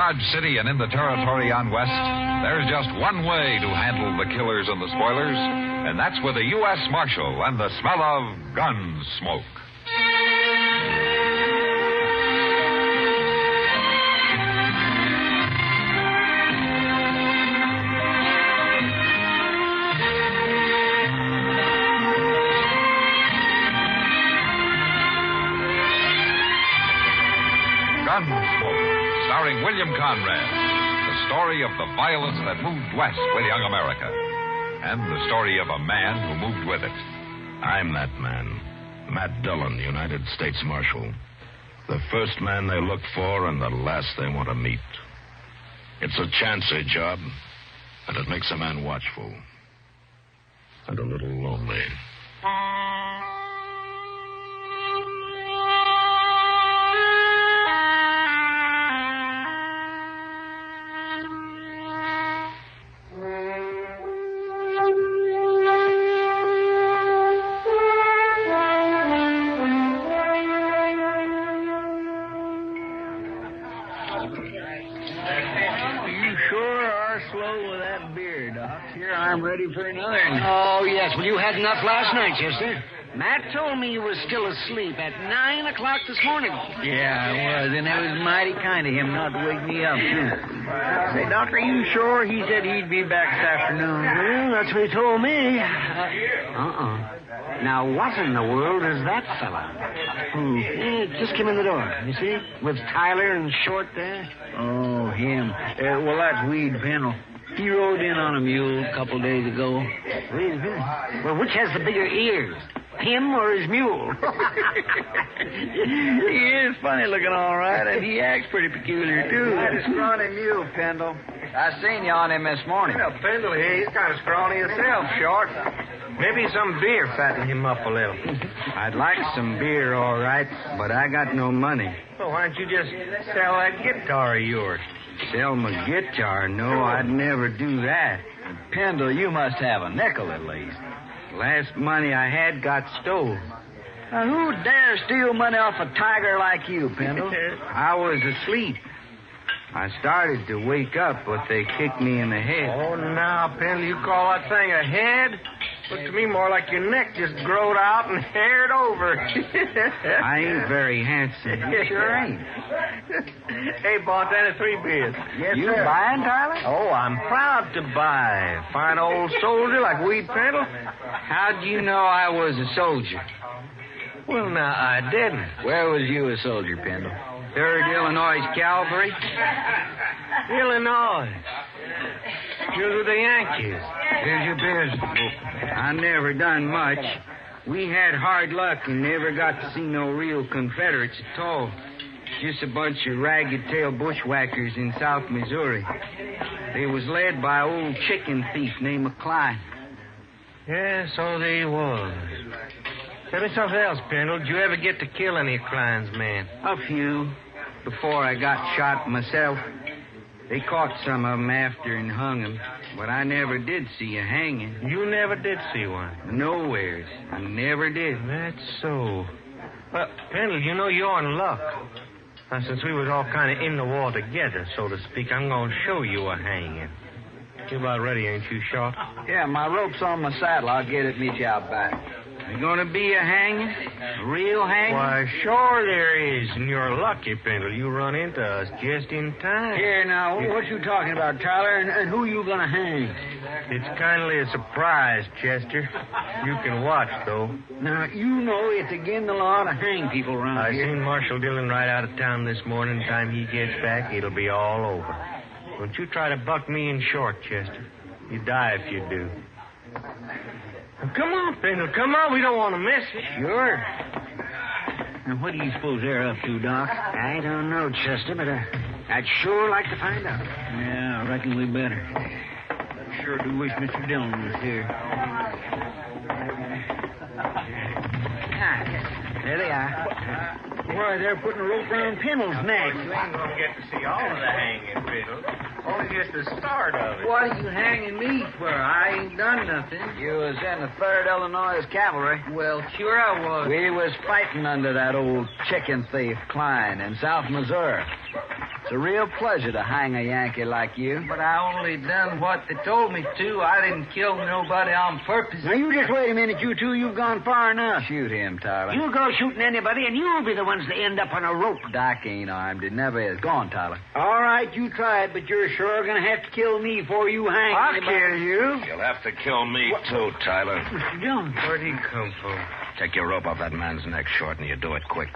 Dodge City and in the territory on West, there's just one way to handle the killers and the spoilers, and that's with a U.S. Marshal and the smell of Gunsmoke. Gunsmoke, starring William Conrad, the story of the violence that moved west with young America, and the story of a man who moved with it. I'm that man, Matt Dillon, United States Marshal. The first man they look for and the last they want to meet. It's a chancy job, and it makes a man watchful and a little lonely. I'm ready for another. Oh, yes. Well, you had enough last night, Chester. Matt told me you were still asleep at 9 o'clock this morning. Yeah, I was, and it was mighty kind of him not to wake me up, too. Say, Doctor, are you sure? He said he'd be back this afternoon. Well, that's what he told me. Now, what in the world is that fella? Who? Just came in the door, you see? With Tyler and Short there. Oh, him. Well, that's Weed Pendl. He rode in on a mule a couple days ago. Wait a minute. Well, which has the bigger ears? Him or his mule? He is funny looking all right, and he acts pretty peculiar, too. That's a scrawny mule, Pendl. I seen you on him this morning. Well, Pendl here, he's kind of scrawny himself, Short. Maybe some beer fattened him up a little. I'd like some beer, all right, but I got no money. Well, why don't you just sell that guitar of yours? Sell my guitar? No, I'd never do that. Pendl, you must have a nickel at least. Last money I had got stole. Now, who dare steal money off a tiger like you, Pendl? I was asleep. I started to wake up, but they kicked me in the head. Oh, now, Pendl, you call that thing a head? Looked to me more like your neck just growed out and haired over. I ain't very handsome. You sure ain't. Hey, bartender, 3 beers. Yes, you sir. Buying, Tyler? Oh, I'm proud to buy. Fine old soldier like Weed Pendl. How'd you know I was a soldier? Well, now, I didn't. Where was you a soldier, Pendl? 3rd Illinois Cavalry? Illinois. You're with the Yankees. Here's your beers. I never done much. We had hard luck and never got to see no real Confederates at all. Just a bunch of ragged-tailed bushwhackers in South Missouri. They was led by an old chicken thief named McCline. Yeah, so they was. Tell me something else, Pendl. Did you ever get to kill any of Klein's men? A few. Before I got shot myself. They caught some of them after and hung them, but I never did see a hanging. You never did see one? Nowheres. I never did. That's so. Well, Pendl, you know you're in luck. Now, since we was all kind of in the war together, so to speak, I'm going to show you a hanging. You're about ready, ain't you, Short? Yeah, my rope's on my saddle. I'll get it, meet you out back. You gonna be a hanging? A real hanging? Why, sure there is. And you're lucky, Pendl. You run into us just in time. Here, now, what you talking about, Tyler? And who you gonna hang? It's kindly a surprise, Chester. You can watch, though. Now, you know it's against the law to hang people around here. I seen Marshal Dillon right out of town this morning. Time he gets back, it'll be all over. Don't you try to buck me in Short, Chester. You die if you do. Come on, Pendl, come on. We don't want to miss it. Sure. Now, what do you suppose they're up to, Doc? I don't know, Chester, but I'd sure like to find out. Yeah, I reckon we better. I sure do wish Mr. Dillon was here. There they are. Why, they're putting a rope around Pendle's neck. You ain't going to get to see all of the hanging, Pendl. Only just the start of it. What are you hanging me for? I ain't done nothing. You was in the 3rd Illinois Cavalry. Well, sure I was. We was fighting under that old chicken thief, Klein, in South Missouri. It's a real pleasure to hang a Yankee like you. But I only done what they told me to. I didn't kill nobody on purpose. Now, you just wait a minute, you two. You've gone far enough. Shoot him, Tyler. You go shooting anybody, and you'll be the ones that end up on a rope. Doc ain't armed. It never is. Go on, Tyler. All right, you try it, but you're sure going to have to kill me before you hang I'll anybody. kill you. You'll have to kill me, too, Tyler. Mr. Dillon. Where'd he come from? Take your rope off that man's neck, Short, and you do it quick.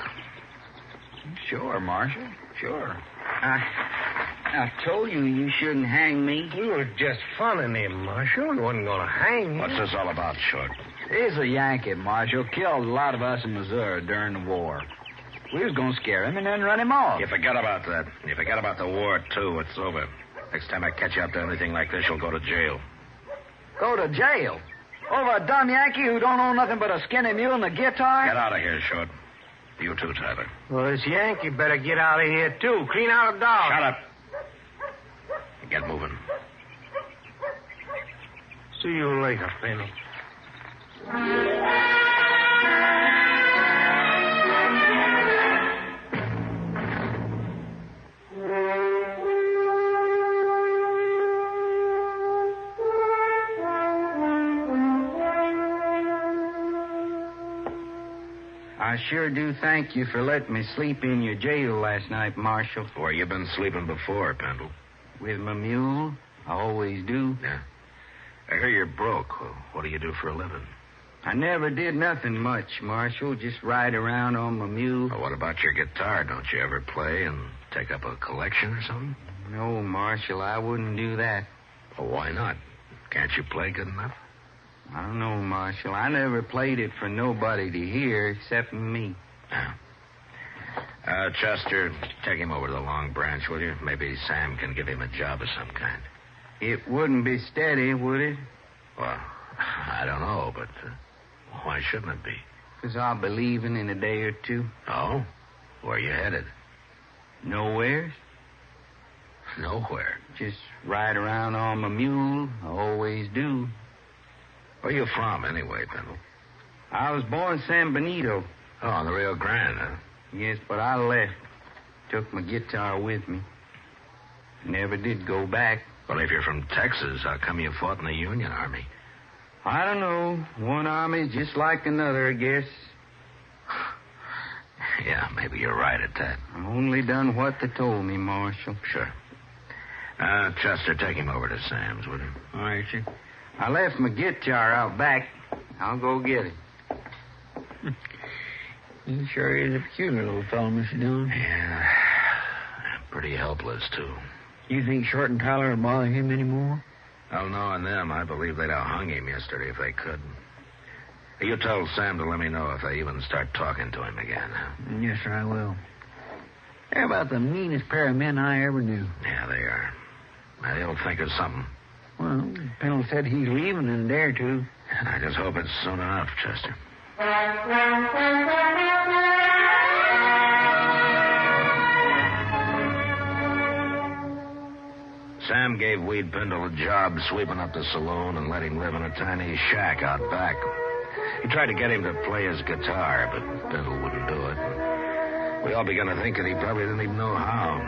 Sure, Marshal. Sure. I told you you shouldn't hang me. We were just funning him, Marshal. We wasn't going to hang him. What's this all about, Short? He's a Yankee, Marshal. Killed a lot of us in Missouri during the war. We was going to scare him and then run him off. You forget about that. You forget about the war, too. It's over. Next time I catch you up to anything like this, you'll go to jail. Go to jail? Over a dumb Yankee who don't own nothing but a skinny mule and a guitar? Get out of here, Short. You too, Tyler. Well, this Yankee better get out of here, too. Clean out a dog. Shut up. Get moving. See you later, Pendl. I sure do thank you for letting me sleep in your jail last night, Marshal. Where you been sleeping before, Pendl? With my mule. I always do. Yeah. I hear you're broke. What do you do for a living? I never did nothing much, Marshal. Just ride around on my mule. Well, what about your guitar? Don't you ever play and take up a collection or something? No, Marshal, I wouldn't do that. Well, why not? Can't you play good enough? I don't know, Marshal. I never played it for nobody to hear except for me. Yeah. Chester, take him over to the Long Branch, will you? Maybe Sam can give him a job of some kind. It wouldn't be steady, would it? Well, I don't know, but why shouldn't it be? 'Cause I'll be leaving in a day or two. Oh? Where you headed? Nowhere. Nowhere. Just ride around on my mule. I always do. Where you from, anyway, Pendl? I was born San Benito. Oh, on the Rio Grande, huh? Yes, but I left. Took my guitar with me. Never did go back. Well, if you're from Texas, how come you fought in the Union Army? I don't know. One army just like another, I guess. Yeah, maybe you're right at that. I only done what they told me, Marshal. Sure. Chester, take him over to Sam's, would you? All right, sir. I left my guitar out back. I'll go get it. He sure is a peculiar little fellow, Mr. Dillon. Yeah. Pretty helpless, too. You think Short and Tyler will bother him anymore? Well, knowing them, I believe they'd have hung him yesterday if they could. You tell Sam to let me know if they even start talking to him again. Huh? Yes, sir, I will. They're about the meanest pair of men I ever knew. Yeah, they are. Now, they'll think of something. Well, Pendl said he's leaving in a day or two. I just hope it's soon enough, Chester. Sam gave Weed Pendl a job sweeping up the saloon and let him live in a tiny shack out back. He tried to get him to play his guitar, but Pendl wouldn't do it. We all began to think that he probably didn't even know how.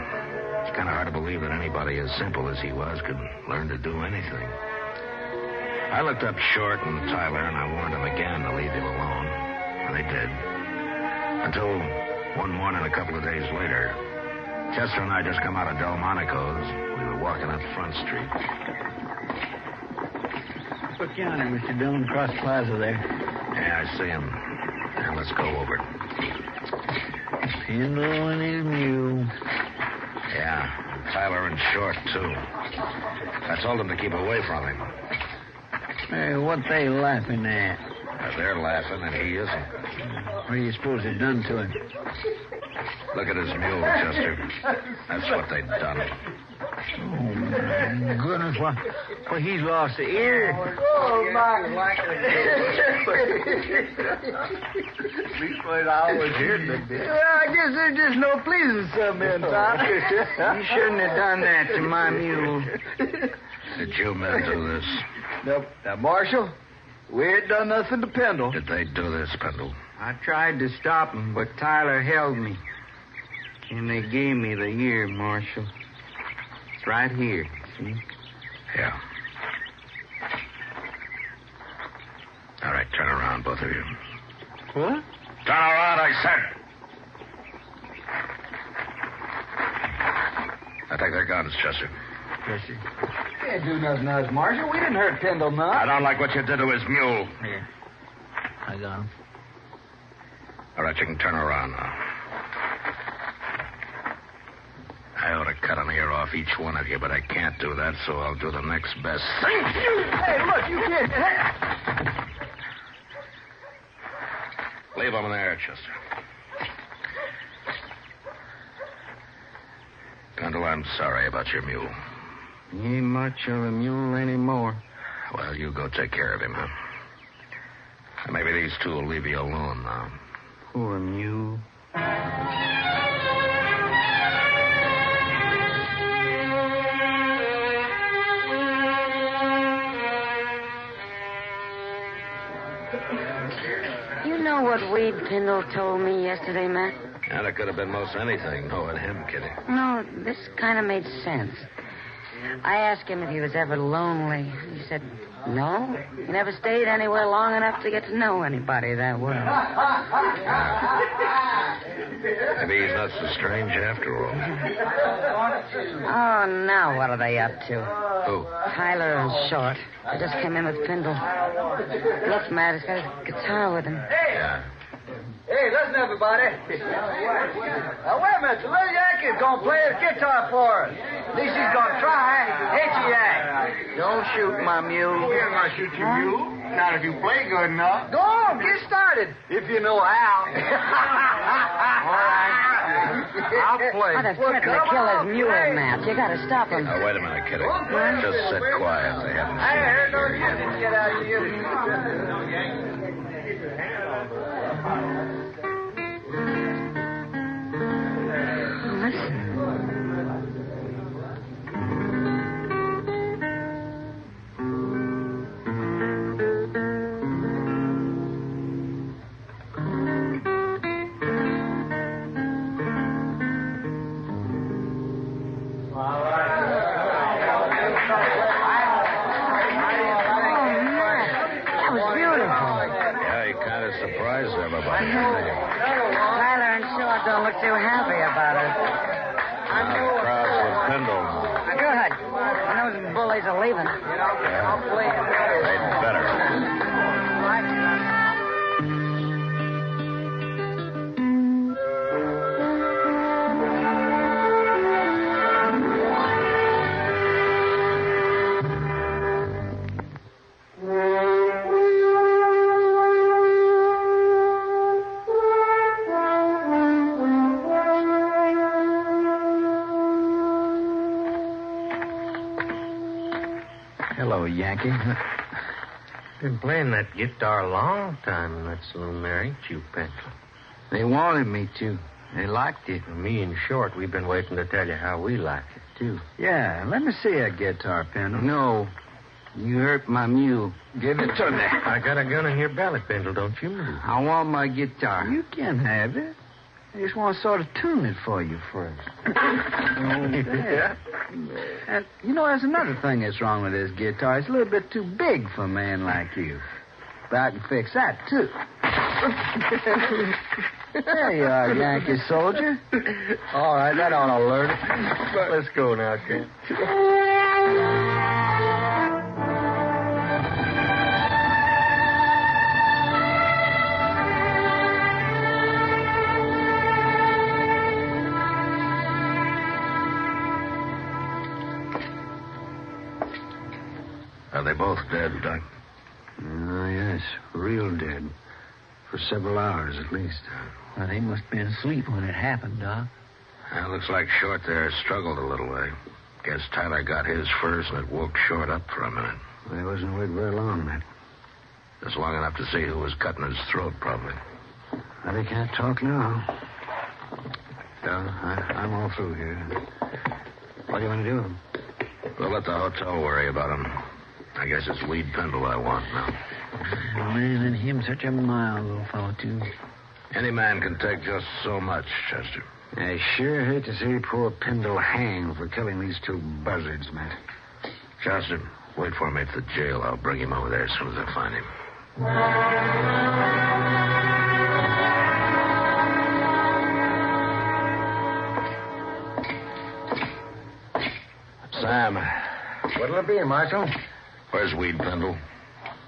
It's kind of hard to believe that anybody as simple as he was could learn to do anything. I looked up Short and Tyler, and I warned them again to leave him alone. And they did. Until one morning, a couple of days later, Chester and I just come out of Delmonico's. We were walking up Front Street. Look yonder, Mr. Dillon, across the plaza there. Yeah, I see him. Now, let's go over. Pendl and his mule. Yeah, and Tyler and Short, too. I told them to keep away from him. Hey, what they laughing at? They're laughing, and he isn't. What do you suppose they've done to him? Look at his mule, Chester. That's what they've done. Oh, my goodness. Well, he's lost the ear. Oh, my. Leastways, I always heard that. Well, I guess there's just no pleasing some men, Tom. You shouldn't have done that to my mule. Did you men do this? Nope. Now, Marshal, we ain't done nothing to Pendl. Did they do this, Pendl? I tried to stop him, but Tyler held me. And they gave me the ear, Marshal. It's right here, see? Yeah. All right, turn around, both of you. What? Turn around, I said. Now take their guns, Chester. Yes, sir. Can't do nothing to us, Marshal. We didn't hurt Pendl none. I don't like what you did to his mule. Here. I got him. All right, you can turn around now. I ought to cut an ear off each one of you, but I can't do that, so I'll do the next best thing. Hey, look, you can't. Leave them there, Chester. Pendl, I'm sorry about your mule. He ain't much of a mule anymore. Well, you go take care of him, huh? Maybe these two will leave you alone now. Poor mule. You know what Wade Pendl told me yesterday, Matt? Yeah, that could have been most anything, knowing him, Kitty. No, this kind of made sense. I asked him if he was ever lonely. He said, no. He never stayed anywhere long enough to get to know anybody that well. Maybe he's not so strange after all. Oh, now what are they up to? Who? Tyler and Short. They just came in with Pendl. Look, Matt, he's got his guitar with him. Yeah. Hey, listen, everybody. Wait a minute. The little Yankee's going to play his guitar for us. At least he's going to try. Ain't you, Yank? Don't shoot my mule. We're not going to shoot your mule. Not if you play good enough. Go on, get started. If you know how. All right. I'll play. Oh, they're threatening to kill his mule, Matt. You got to stop him. Now, wait a minute, Kitty. Just sit quiet. They haven't I seen heard you those here yet. Yankees get out of you. Listen. Surprise everybody. Tyler and Short don't look too happy about it. The crowd's with Pendl. Good. And those bullies are leaving. They'd better. Hello, Yankee. Been playing that guitar a long time in that saloon there, ain't you, Pendl? They wanted me to. They liked it. Me and Short, we've been waiting to tell you how we like it, too. Yeah, let me see that guitar, Pendl. No. You hurt my mule. Give it to me. I got a gun in your belly, Pendl. Don't you move. I want my guitar. You can have it. I just want to sort of tune it for you first. Yeah. And, you know, there's another thing that's wrong with this guitar. It's a little bit too big for a man like you. But I can fix that, too. There you are, Yankee soldier. All right, that ought to alert it. Let's go now, kid. Are they both dead, Doc? Oh, yes, real dead. For several hours, at least. Well, they must have been asleep when it happened, Doc. Well, looks like Short there struggled a little. I guess Tyler got his first, and it woke Short up for a minute. Well, he wasn't awake very long, Matt. Just long enough to see who was cutting his throat, probably. Well, they can't talk now. I'm all through here. What do you want to do? We'll let the hotel worry about him. I guess it's Weed Pendl I want now. Oh, man, and him such a mild little fellow, too. Any man can take just so much, Chester. I sure hate to see poor Pendl hang for killing these two buzzards, Matt. Chester, wait for me at the jail. I'll bring him over there as soon as I find him. Sam. What'll it be, Marshal? Where's Weed, Pendl?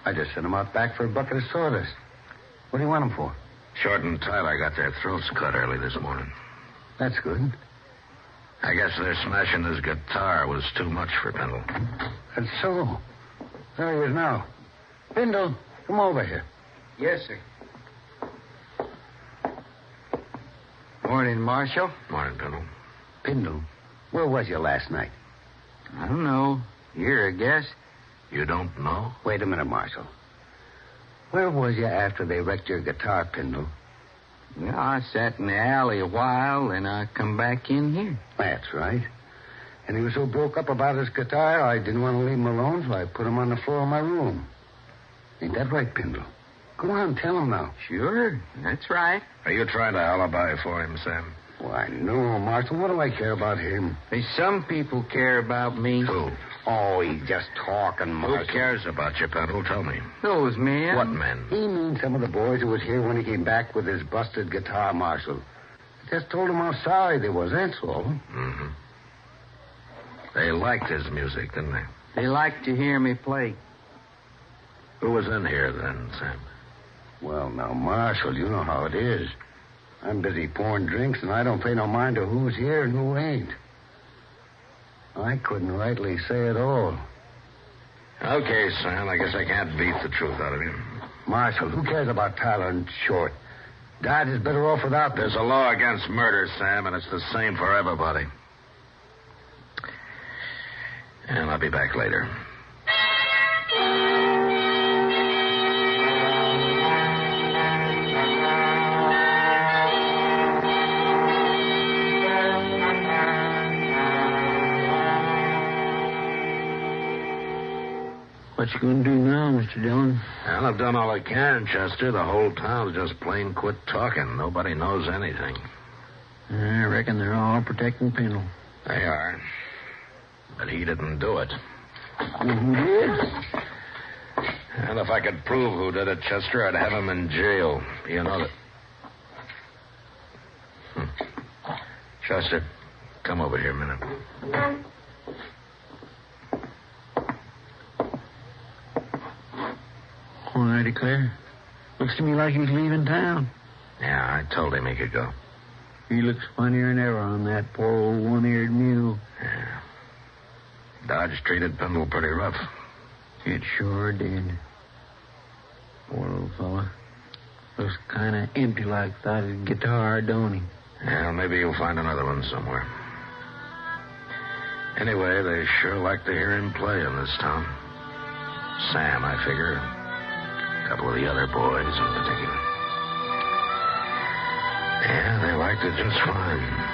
I just sent him out back for a bucket of sawdust. What do you want him for? Short and Tyler got their throats cut early this morning. That's good. I guess their smashing his guitar was too much for Pendl. That's so. There he is now. Pendl, come over here. Yes, sir. Morning, Marshal. Morning, Pendl. Pendl, where was you last night? I don't know. Here, I guess. You don't know? Wait a minute, Marshal. Where was you after they wrecked your guitar, Pendl? Well, I sat in the alley a while, and I come back in here. That's right. And he was so broke up about his guitar, I didn't want to leave him alone, so I put him on the floor of my room. Ain't that right, Pendl? Go on, tell him now. Sure, that's right. Are you trying to alibi for him, Sam? Why, no, Marshal. What do I care about him? There's some people care about me. Who? Oh, he's just talking, Marshal. Who cares about you, Pendl? Tell me. Those men. What men? He means some of the boys who was here when he came back with his busted guitar, Marshal. I just told him how sorry they was, that's all. Mm-hmm. They liked his music, didn't they? They like to hear me play. Who was in here then, Sam? Well, now, Marshal, you know how it is. I'm busy pouring drinks, and I don't pay no mind to who's here and who ain't. I couldn't rightly say it all. Okay, Sam, I guess I can't beat the truth out of you. Marshal, who cares about Tyler and Short? Dad is better off without them. There's a law against murder, Sam, and it's the same for everybody. And I'll be back later. What you gonna do now, Mr. Dillon? Well, I've done all I can, Chester. The whole town's just plain quit talking. Nobody knows anything. I reckon they're all protecting Pendl. They are. But he didn't do it. Who did? And if I could prove who did it, Chester, I'd have him in jail. You know that. Chester, come over here a minute. I declare. Looks to me like he's leaving town. Yeah, I told him he could go. He looks funnier than ever on that poor old one-eared mule. Yeah. Dodge treated Pendl pretty rough. It sure did. Poor old fella. Looks kind of empty like without his guitar, don't he? Yeah, maybe you'll find another one somewhere. Anyway, they sure like to hear him play in this town. Sam, I figure. A couple of the other boys in particular. Yeah, they liked it just fine.